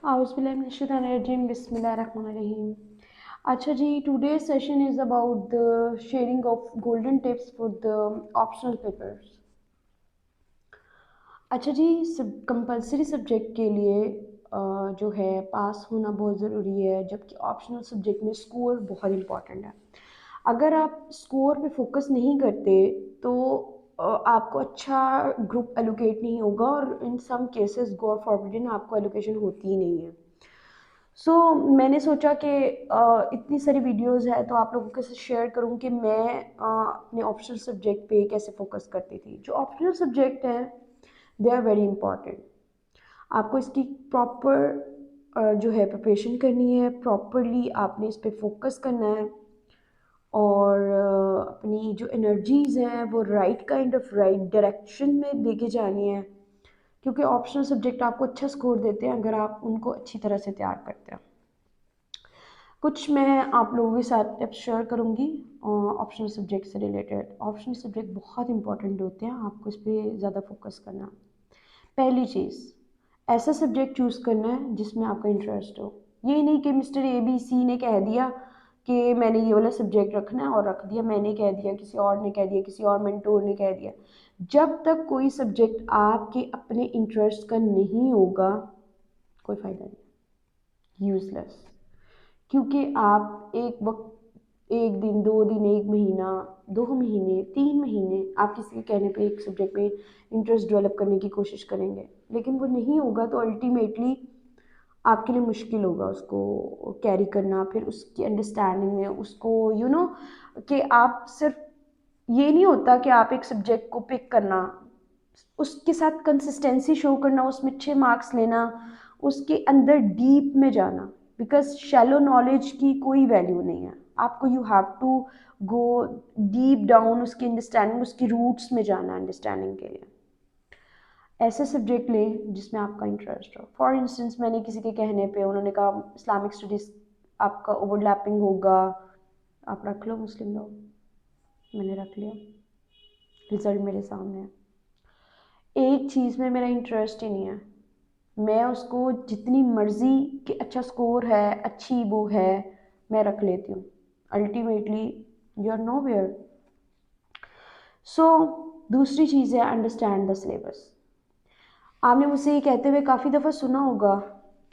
Auzubillahiminash-shaitanir-rajim. Bismillahir-rahmanir-rahim. अच्छा जी, today's session is about the sharing of golden tips for the optional papers. अच्छा जी, सब compulsory subject के लिए जो है पास होना बहुत ज़रूरी है, जबकि ऑप्शनल सब्जेक्ट में स्कोर बहुत इम्पॉर्टेंट है। अगर आप स्कोर पे फोकस नहीं करते तो आपको अच्छा ग्रुप एलोकेट नहीं होगा और इन सम केसेस गॉड फॉरबिडेन आपको एलोकेशन होती ही नहीं है। मैंने सोचा कि इतनी सारी वीडियोस है तो आप लोगों के साथ शेयर करूं कि मैं अपने ऑप्शनल सब्जेक्ट पे कैसे फोकस करती थी। जो ऑप्शनल सब्जेक्ट हैं दे आर वेरी इंपॉर्टेंट। आपको इसकी प्रॉपर जो है प्रिपरेशन करनी है, प्रॉपरली आपने इस पे फोकस करना है और अपनी जो एनर्जीज़ हैं वो right kind of right direction में लेके जानी है, क्योंकि ऑप्शनल सब्जेक्ट आपको अच्छा स्कोर देते हैं अगर आप उनको अच्छी तरह से तैयार करते हैं। कुछ मैं आप लोगों के साथ टिप्स शेयर करूँगी ऑप्शनल सब्जेक्ट से रिलेटेड। ऑप्शनल सब्जेक्ट बहुत इंपॉर्टेंट होते हैं, आपको इस पर ज़्यादा फोकस करना। पहली चीज़, ऐसा सब्जेक्ट चूज़ करना है जिसमें आपका इंटरेस्ट हो। ये नहीं कि मिस्टर ए बी सी ने कह दिया कि मैंने ये वाला सब्जेक्ट रखना है और रख दिया, मैंने कह दिया, किसी और ने कह दिया, किसी और मेंटोर ने कह दिया। जब तक कोई सब्जेक्ट आपके अपने इंटरेस्ट का नहीं होगा कोई फ़ायदा नहीं, यूज़लेस। क्योंकि आप एक वक्त, एक दिन, 2 दिन, 1 महीना, 2 महीने, 3 महीने आप किसी के कहने पे एक सब्जेक्ट में इंटरेस्ट डेवलप करने की कोशिश करेंगे, लेकिन वो नहीं होगा तो अल्टीमेटली आपके लिए मुश्किल होगा उसको कैरी करना, फिर उसकी अंडरस्टैंडिंग में उसको कि आप सिर्फ ये नहीं होता कि आप एक सब्जेक्ट को पिक करना, उसके साथ कंसिस्टेंसी शो करना, उसमें अच्छे मार्क्स लेना, उसके अंदर डीप में जाना। बिकॉज शैलो नॉलेज की कोई वैल्यू नहीं है, आपको you have to go deep down, उसकी अंडरस्टैंडिंग, उसकी रूट्स में जाना अंडरस्टैंडिंग के लिए। ऐसे सब्जेक्ट लें जिसमें आपका इंटरेस्ट हो। फॉर इंस्टेंस, मैंने किसी के कहने पे उन्होंने कहा इस्लामिक स्टडीज़ आपका ओवरलैपिंग होगा, आप रख लो मुस्लिम लॉ। मैंने रख लिया, रिजल्ट मेरे सामने है। एक चीज़ में मेरा इंटरेस्ट ही नहीं है, मैं उसको जितनी मर्ज़ी कि अच्छा स्कोर है, अच्छी वो है, मैं रख लेती हूँ। Ultimately you are nowhere. So दूसरी चीज़ है अंडरस्टैंड द सिलेबस। आपने मुझसे ये कहते हुए काफ़ी दफ़ा सुना होगा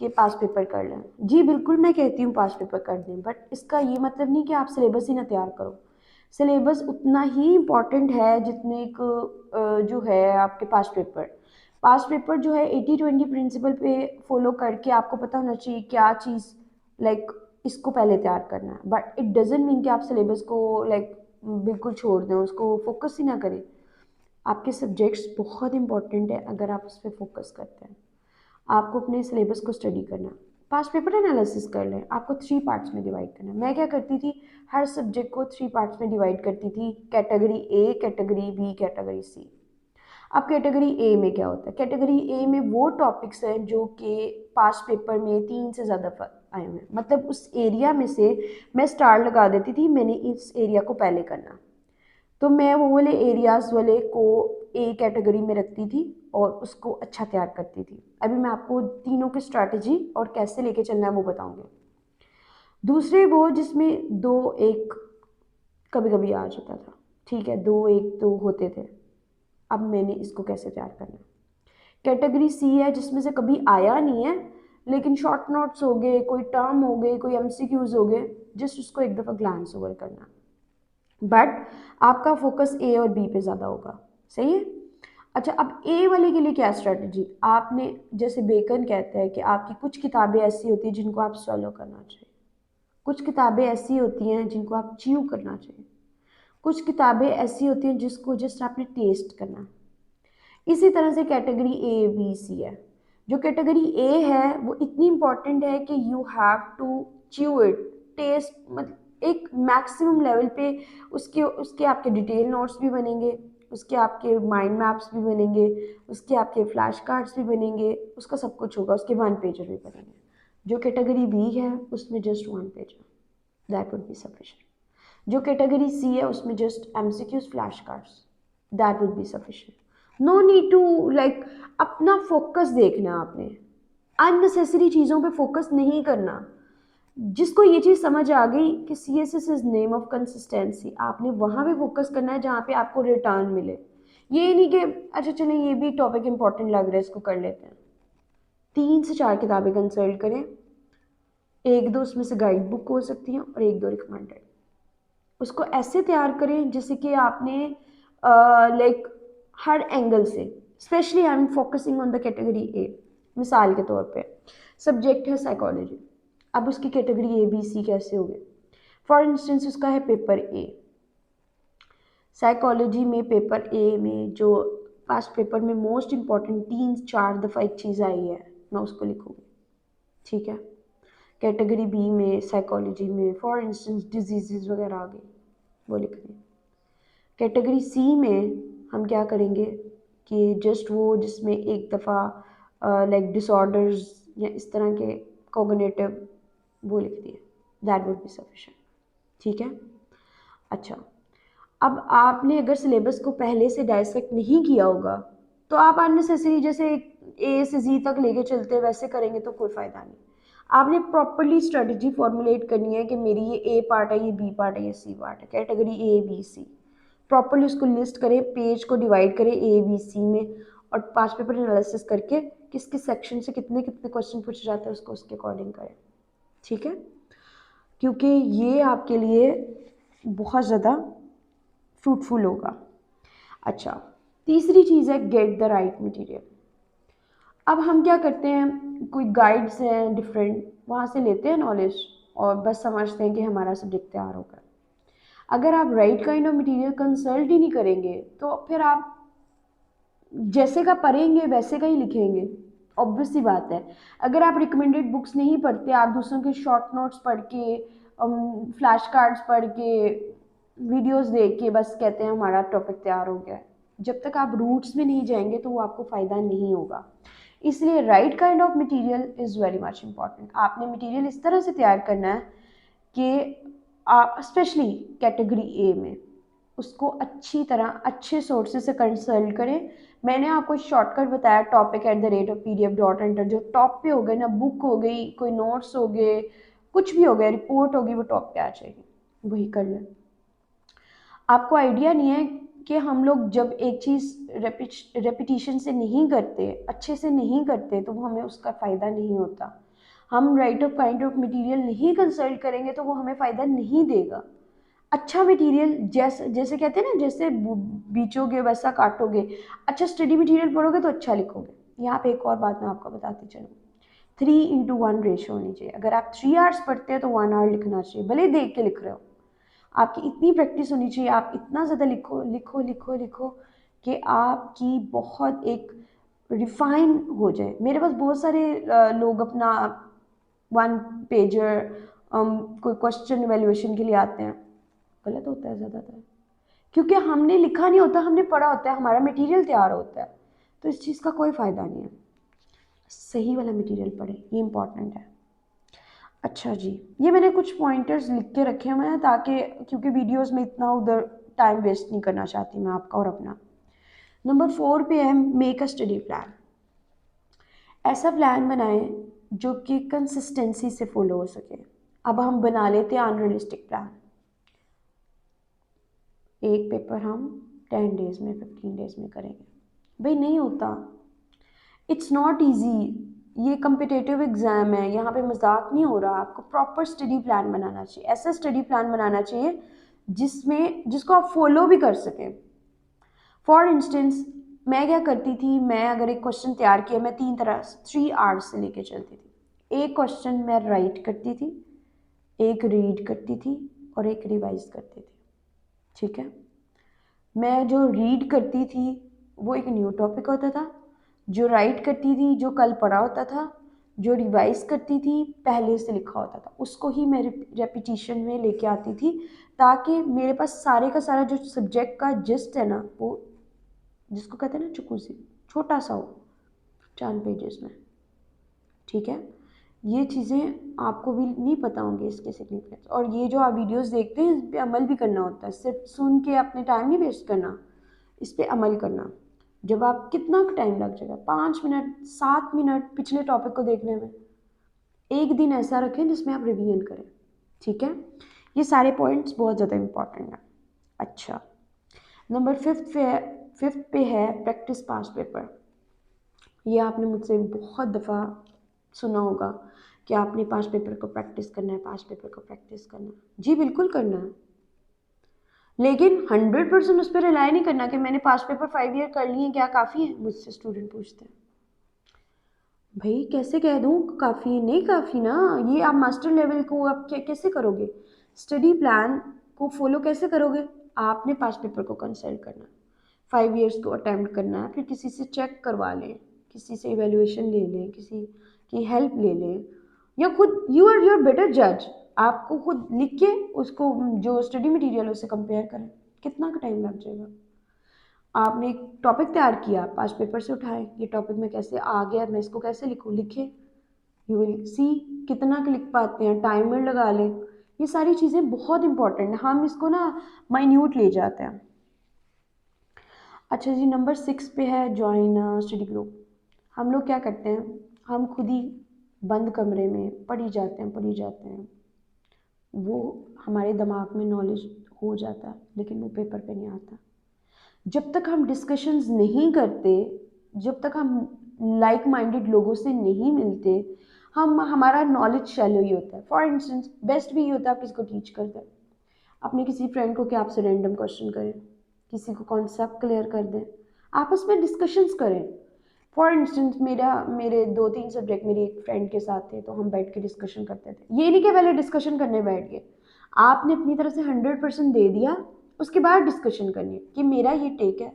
कि पास पेपर कर लें। जी बिल्कुल, मैं कहती हूँ पास पेपर कर दें, बट इसका ये मतलब नहीं कि आप सिलेबस ही ना तैयार करो। सिलेबस उतना ही इम्पॉर्टेंट है जितने एक जो है आपके पास पेपर जो है 80-20 प्रिंसिपल पे फॉलो करके आपको पता होना चाहिए क्या चीज़ लाइक इसको पहले तैयार करना है, बट इट डजेंट मीन कि आप सिलेबस को लाइक बिल्कुल छोड़ दें, उसको फोकस ही ना करें। आपके सब्जेक्ट्स बहुत इंपॉर्टेंट है, अगर आप उस पर फोकस करते हैं आपको अपने सिलेबस को स्टडी करना। पास्ट पेपर एनालिसिस कर लें, आपको 3 पार्ट्स में डिवाइड करना। मैं क्या करती थी, हर सब्जेक्ट को 3 पार्ट्स में डिवाइड करती थी, category A, category B, category C. अब कैटेगरी ए में क्या होता है, कैटेगरी ए में वो टॉपिक्स हैं जो कि पास्ट पेपर में 3 से ज़्यादा आए हुए हैं, मतलब उस एरिया में से मैं स्टार लगा देती थी, मैंने इस एरिया को पहले करना। तो मैं वो वाले एरियाज़ वाले को ए कैटेगरी में रखती थी और उसको अच्छा तैयार करती थी। अभी मैं आपको तीनों की स्ट्रैटेजी और कैसे लेके चलना है वो बताऊंगी। दूसरे वो जिसमें 2-1 कभी कभी आ जाता था, ठीक है, 2-1 तो होते थे। अब मैंने इसको कैसे तैयार करना है। कैटेगरी सी है जिसमें से कभी आया नहीं है, लेकिन शॉर्ट नोट्स हो गए, कोई टर्म हो गए, कोई एमसीक्यूज हो गए, जस्ट उसको एक दफ़ा ग्लांस ओवर करना। बट आपका फोकस ए और बी पे ज़्यादा होगा, सही है। अच्छा, अब ए वाले के लिए क्या स्ट्रेटजी आपने, जैसे बेकन कहता है कि आपकी कुछ किताबें ऐसी होती हैं जिनको आप सॉलो करना चाहिए, कुछ किताबें ऐसी होती हैं जिनको आप च्यू करना चाहिए, कुछ किताबें ऐसी होती हैं जिसको जस्ट आपने टेस्ट करना है। इसी तरह से कैटेगरी ए बी सी है। जो कैटेगरी ए है वो इतनी इंपॉर्टेंट है कि you have to chew it, taste, मतलब एक मैक्सिमम लेवल पे उसके उसके आपके डिटेल नोट्स भी बनेंगे, उसके आपके माइंड मैप्स भी बनेंगे, उसके आपके फ्लैश कार्ड्स भी बनेंगे, उसका सब कुछ होगा, उसके 1 पेजर भी बनेंगे। जो कैटेगरी बी है उसमें just 1 pager, that would be sufficient. जो कैटेगरी सी है उसमें just MCQs, flash cards, that would be sufficient. No need to like, अपना फोकस देखना है आपने। अननेसेसरी चीज़ों पे फोकस नहीं करना। जिसको ये चीज़ समझ आ गई कि CSS is name of consistency, आपने वहाँ पे फोकस करना है जहाँ पे आपको रिटर्न मिले। ये नहीं कि अच्छा चलें ये भी टॉपिक इंपॉर्टेंट लग रहा है इसको कर लेते हैं। 3 से 4 किताबें कंसल्ट करें, एक दो उसमें से गाइड बुक हो सकती हैं और एक दो रिकमेंडेड। उसको ऐसे तैयार करें जैसे कि आपने लाइक हर एंगल से, specially I am focusing on the category A. मिसाल के तौर पे सब्जेक्ट है साइकोलॉजी, अब उसकी कैटेगरी ABC कैसे होगी। फॉर इंस्टेंस उसका है पेपर ए, साइकोलॉजी में पेपर ए में जो पास्ट पेपर में मोस्ट इम्पॉर्टेंट 3-4 दफ़ा एक चीज़ आई है, मैं उसको लिखूँगी, ठीक है। कैटेगरी बी में साइकोलॉजी में फॉर इंस्टेंस डिजीज़ वगैरह आ गई, वो लिख दें। कैटेगरी सी में हम क्या करेंगे कि जस्ट वो जिसमें एक दफ़ा लाइक डिसऑर्डर्स या इस तरह के कोग्निटिव, वो लिख दिए, दैट वुड बी सफिशिएंट, ठीक है। अच्छा, अब आपने अगर सिलेबस को पहले से डाइसेक्ट नहीं किया होगा तो आप अननेसेसरी जैसे A से Z तक लेके चलते वैसे करेंगे तो कोई फ़ायदा नहीं। आपने प्रॉपरली स्ट्रेटजी फॉर्मुलेट करनी है कि मेरी ये A पार्ट है, ये B पार्ट है, ये C पार्ट है, कैटेगरी ABC। प्रॉपरली उसको लिस्ट करें, पेज को डिवाइड करें ABC में, और पास्ट पेपर एनालिसिस करके किस किस सेक्शन से कितने कितने क्वेश्चन पूछे जाते हैं उसको उसके अकॉर्डिंग करें, ठीक है। क्योंकि ये आपके लिए बहुत ज़्यादा फ्रूटफुल होगा। अच्छा, तीसरी चीज़ है गेट द राइट मटेरियल। अब हम क्या करते हैं, कोई गाइड्स हैं डिफरेंट, वहाँ से लेते हैं नॉलेज और बस समझते हैं कि हमारा सब्जेक्ट तैयार होगा। अगर आप right kind of material consult ही नहीं करेंगे तो फिर आप जैसे का पढ़ेंगे वैसे का ही लिखेंगे, ऑब्वियस सी बात है। अगर आप रिकमेंडेड बुक्स नहीं पढ़ते, आप दूसरों के शॉर्ट नोट्स पढ़ के, फ्लैश कार्ड्स पढ़ के, वीडियोस देख के बस कहते हैं हमारा टॉपिक तैयार हो गया है, जब तक आप रूट्स में नहीं जाएंगे तो वो आपको फ़ायदा नहीं होगा। इसलिए right kind of material is very much important. आपने मटेरियल इस तरह से तैयार करना है कि आप स्पेशली कैटेगरी ए में उसको अच्छी तरह अच्छे सोर्सेज से कंसल्ट करें। मैंने आपको शॉर्टकट बताया topic@pdf.enter, जो टॉप पे हो गए ना, बुक हो गई, कोई नोट्स हो गए, कुछ भी हो गया, रिपोर्ट होगी, वो टॉप पे आ जाएगी, वही कर लें। आपको आइडिया नहीं है कि हम लोग जब एक चीज़ रेपिटिशन से नहीं करते, अच्छे से नहीं करते, तो वो हमें उसका फ़ायदा नहीं होता। हम right of kind of material नहीं कंसल्ट करेंगे तो वो हमें फ़ायदा नहीं देगा। अच्छा मटेरियल जैसे जैसे कहते हैं ना, जैसे बीचोगे वैसा काटोगे। अच्छा स्टडी मटेरियल पढ़ोगे तो अच्छा लिखोगे। यहाँ पे एक और बात मैं आपको बताती चलूँ, 3:1 रेशो होनी चाहिए। अगर आप 3 आवर्स पढ़ते हैं तो 1 आवर लिखना चाहिए, भले ही देख के लिख रहे हो। आपकी इतनी प्रैक्टिस होनी चाहिए, आप इतना ज़्यादा लिखो लिखो लिखो लिखो कि आपकी बहुत एक रिफाइन हो जाए। मेरे पास बहुत सारे लोग अपना 1 पेजर कोई क्वेश्चन एवेल्युएशन के लिए आते हैं, गलत होता है ज़्यादातर, क्योंकि हमने लिखा नहीं होता, हमने पढ़ा होता है, हमारा मटेरियल तैयार होता है, तो इस चीज़ का कोई फ़ायदा नहीं है। सही वाला मटेरियल पढ़ें, ये इंपॉर्टेंट है। अच्छा जी, ये मैंने कुछ पॉइंटर्स लिख के रखे हुए हैं ताकि, क्योंकि वीडियोस में इतना उधर टाइम वेस्ट नहीं करना चाहती मैं आपका और अपना। नंबर 4 पे है मेक अ स्टडी प्लान। ऐसा प्लान बनाएं जो कि कंसिस्टेंसी से फॉलो हो सके। अब हम बना लेते हैं अनरियलिस्टिक प्लान, एक पेपर हम 10 डेज़ में 15 डेज़ में करेंगे, भाई नहीं होता। इट्स नॉट ईजी, ये कम्पिटेटिव एग्ज़ाम है, यहाँ पे मजाक नहीं हो रहा। आपको प्रॉपर स्टडी प्लान बनाना चाहिए, ऐसा स्टडी प्लान बनाना चाहिए जिसको आप फॉलो भी कर सकें। फॉर इंस्टेंस मैं क्या करती थी, मैं अगर एक क्वेश्चन तैयार किया, मैं 3 आवर्स से लेके चलती थी। एक क्वेश्चन मैं राइट करती थी, एक रीड करती थी और एक रिवाइज करती थी, ठीक है। मैं जो रीड करती थी वो एक न्यू टॉपिक होता था, जो राइट करती थी जो कल पढ़ा होता था, जो रिवाइज करती थी पहले से लिखा होता था, उसको ही मैं रेपिटिशन में लेके आती थी, ताकि मेरे पास सारे का सारा जो सब्जेक्ट का जिस्ट है ना, वो जिसको कहते हैं ना चुकूसी, छोटा सा हो 4 पेजेस में, ठीक है। ये चीज़ें आपको भी नहीं पता होंगी इसके सिग्निफिकेंस, और ये जो आप वीडियोस देखते हैं इस पर अमल भी करना होता है, सिर्फ सुन के अपने टाइम नहीं वेस्ट करना, इस पर अमल करना। जब आप कितना टाइम लग जाएगा, 5 मिनट 7 मिनट पिछले टॉपिक को देखने में। एक दिन ऐसा रखें जिसमें आप रिवीजन करें, ठीक है। ये सारे पॉइंट्स बहुत ज़्यादा इंपॉर्टेंट हैं। अच्छा, नंबर 5th पे है प्रैक्टिस पास पेपर। ये आपने मुझसे बहुत दफ़ा सुना होगा कि आपने पास पेपर को प्रैक्टिस करना है, पास पेपर को प्रैक्टिस करना है। जी बिल्कुल करना है, लेकिन 100% उस पर रिलाई नहीं करना कि मैंने पास पेपर 5 ईयर कर लिए, क्या काफ़ी है, मुझसे स्टूडेंट पूछते हैं। भाई कैसे कह दूँ काफ़ी, नहीं काफ़ी ना। ये आप मास्टर लेवल को आप कैसे करोगे, स्टडी प्लान को फॉलो कैसे करोगे। आपने पास पेपर को कंसल्ट करना है, 5 ईयर्स को अटैम्प्ट करना है, फिर किसी से चेक करवा लें, किसी से इवेल्युएशन ले लें, किसी की हेल्प ले लें, या खुद यू आर योर बेटर जज। आपको खुद लिख के उसको जो स्टडी मटेरियल उससे कंपेयर करें, कितना का टाइम लग जाएगा। आपने एक टॉपिक तैयार किया, पास पेपर से उठाए, ये टॉपिक में कैसे आ गया, मैं इसको कैसे लिखूँ, लिखे, यू विल सी कितना के लिख पाते हैं, टाइमर लगा लें। ये सारी चीज़ें बहुत इंपॉर्टेंट है, हम इसको ना माइन्यूट ले जाते हैं। अच्छा जी, नंबर 6 पे है ज्वाइन स्टडी ग्रुप। हम लोग क्या करते हैं, हम खुद ही बंद कमरे में पढ़ी जाते हैं, वो हमारे दिमाग में नॉलेज हो जाता है, लेकिन वो पेपर पे नहीं आता। जब तक हम डिस्कशंस नहीं करते, जब तक हम लाइक माइंडेड लोगों से नहीं मिलते, हम हमारा नॉलेज शैलो ही होता है। फॉर इंस्टेंस बेस्ट भी ये होता है आप किसी को टीच कर दें, अपने किसी फ्रेंड को क्या आपसे रैंडम क्वेश्चन करें, किसी को कॉन्सेप्ट क्लियर कर दें, आपस में डिस्कशंस करें। फॉर इंस्टेंस मेरे 2-3 सब्जेक्ट मेरी एक फ्रेंड के साथ थे, तो हम बैठ के डिस्कशन करते थे। ये नहीं कि पहले डिस्कशन करने बैठ गए, आपने अपनी तरफ से 100% दे दिया, उसके बाद डिस्कशन करनी है कि मेरा ये टेक है,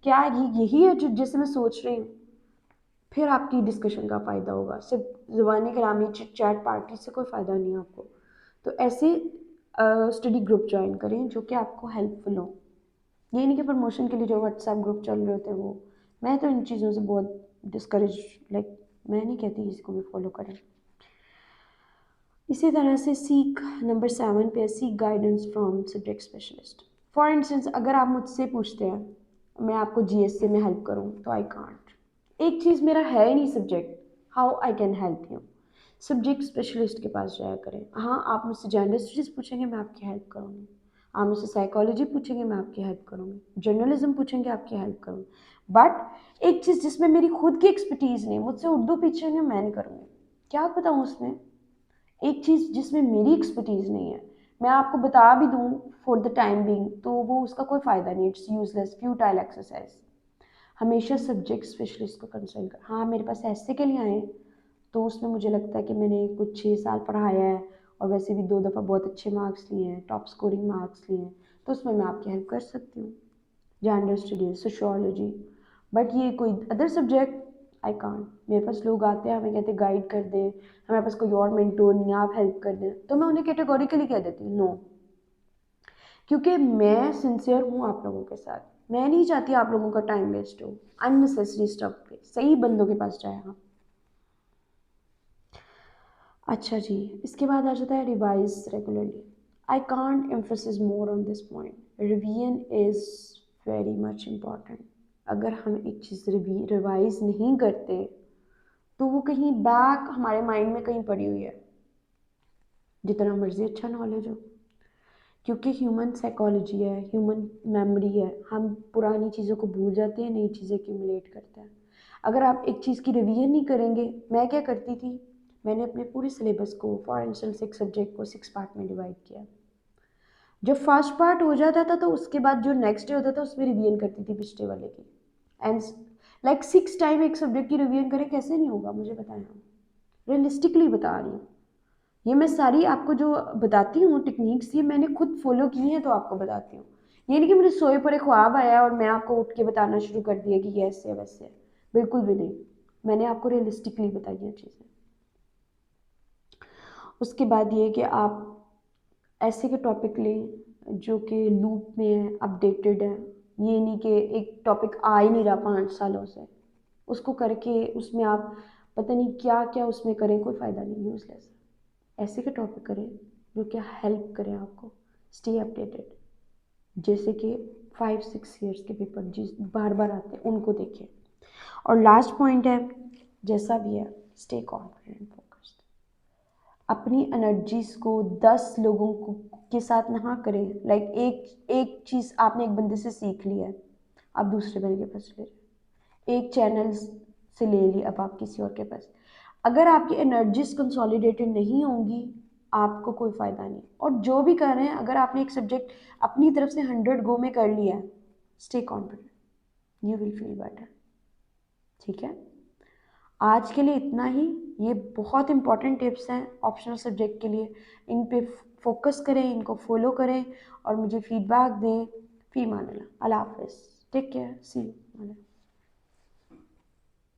क्या ये यही है जो जैसे मैं सोच रही हूँ, फिर आपकी डिस्कशन का फ़ायदा होगा। सिर्फ ज़ुबानी कलामी चिट चैट पार्टी से कोई फ़ायदा नहीं है आपको। तो ऐसे स्टडी ग्रुप ज्वाइन करें जो कि आपको हेल्पफुल हो। ये नहीं कि प्रमोशन के लिए जो व्हाट्सएप ग्रुप चल रहे होते हैं वो, मैं तो इन चीज़ों से बहुत डिस्करेज, लाइक मैं नहीं कहती किसी को भी फॉलो करें। इसी तरह से सीख, नंबर 7 पे है सीख guidance from subject specialist. For instance अगर आप मुझसे पूछते हैं मैं आपको जीएसए में हेल्प करूं, तो आई कांट। एक चीज़ मेरा है ही नहीं subject, how I can help you. Subject specialist के पास जाया करें। हाँ, आप मुझसे जेंडर स्टडीज़ पूछेंगे मैं आपकी हेल्प करूँगी, आप मुझसे साइकोलॉजी पूछेंगे मैं आपकी हेल्प करूँगी, जर्नलिज्म पूछेंगे आपकी हेल्प करूँगी। बट एक चीज़ जिसमें मेरी खुद की एक्सपर्टीज़ नहीं, मुझसे उर्दू पूछेंगे मैं नहीं करूँगी, क्या बताऊँ उसमें। एक चीज़ जिसमें मेरी एक्सपर्टीज़ नहीं है, मैं आपको बता भी दूँ फॉर द टाइम बीइंग, तो वो उसका कोई फ़ायदा नहीं, इट्स यूजलेस फ्यूटाइल एक्सरसाइज। हमेशा सब्जेक्ट स्पेशलिस्ट को कंसल्ट कर। हाँ, मेरे पास ऐसे के लिए आए तो उसमें मुझे लगता है कि मैंने कुछ 6 साल पढ़ाया है और वैसे भी 2 दफ़ा बहुत अच्छे मार्क्स लिए हैं, टॉप स्कोरिंग मार्क्स लिए हैं, तो उसमें मैं आपकी हेल्प कर सकती हूँ, जेंडर स्टडीज, सोशियोलॉजी। बट ये कोई अदर सब्जेक्ट आई कांट। मेरे पास लोग आते हैं हमें कहते हैं गाइड कर दें, हमारे पास कोई और मेंटोर नहीं है, आप हेल्प कर दें, तो मैं उन्हें कैटेगोरिकली कह देती हूँ नो। क्योंकि मैं सिंसियर हूँ आप लोगों के साथ, मैं नहीं चाहती आप लोगों का टाइम वेस्ट हो अननेसेसरी स्टफ पे, सही बंदों के पास जाए आप। अच्छा जी, इसके बाद आ जाता है revise regularly. I can't emphasis more on this point, revision is very much important. अगर हम एक चीज़ रिवाइज नहीं करते तो वो कहीं बैक हमारे माइंड में कहीं पड़ी हुई है, जितना मर्जी अच्छा नॉलेज हो। क्योंकि ह्यूमन साइकोलॉजी है, ह्यूमन मेमोरी है, हम पुरानी चीज़ों को भूल जाते हैं, नई चीज़ें एक्यूमुलेट करते हैं। अगर आप एक चीज़ की रिवीजन नहीं करेंगे, मैं क्या करती थी, मैंने अपने पूरे सिलेबस को फॉर इंस्टेंस 6 सब्जेक्ट को 6 पार्ट में डिवाइड किया। जब फर्स्ट पार्ट हो जाता था तो उसके बाद जो नेक्स्ट डे होता था उसमें रिवीजन करती थी पिछले वाले की। एंड लाइक 6 टाइम एक सब्जेक्ट की रिवीजन करें, कैसे नहीं होगा मुझे बताएं आप, रियलिस्टिकली बता रही हूँ। ये मैं सारी आपको जो बताती हूँ टेक्निक्स, ये मैंने खुद फॉलो की हैं तो आपको बताती हूँ। ये नहीं कि मुझे सोए पर एक ख्वाब आया और मैं आपको उठ के बताना शुरू कर दिया कि ये ऐसे है वैसे है, बिल्कुल भी नहीं। मैंने आपको रियलिस्टिकली बताई हैं चीज़ें। उसके बाद ये कि आप ऐसे के टॉपिक लें जो कि लूप में है, अपडेटेड है। ये नहीं कि एक टॉपिक आ ही नहीं रहा 5 सालों से, उसको करके उसमें आप पता नहीं क्या क्या उसमें करें, कोई फ़ायदा नहीं, यूज़लेस। ऐसे के टॉपिक करें जो क्या हेल्प करें आपको स्टे अपडेटेड। जैसे कि 5-6 ईयर्स के पेपर जिस बार बार आते हैं उनको देखें। और लास्ट पॉइंट है, जैसा भी है, स्टे कॉन्फिडेंट फोकस्ड। अपनी एनर्जीज को 10 लोगों को के साथ ना करें। लाइक एक एक चीज़ आपने एक बंदे से सीख लिया है, आप दूसरे बंदे के पास ले रहे, एक चैनल से ले ली, अब आप किसी और के पास। अगर आपकी एनर्जीज कंसोलिडेटेड नहीं होंगी, आपको कोई फ़ायदा नहीं। और जो भी कर रहे हैं, अगर आपने एक सब्जेक्ट अपनी तरफ से 100 गो में कर लिया है, stay confident, you will feel better. ठीक है, आज के लिए इतना ही। ये बहुत इंपॉर्टेंट टिप्स हैं ऑप्शनल सब्जेक्ट के लिए, इन पे फोकस करें, इनको फॉलो करें और मुझे फीडबैक दें। फ़ी अमान अल्लाह, अल्लाह हाफ़िज़, टेक केयर, सी यू।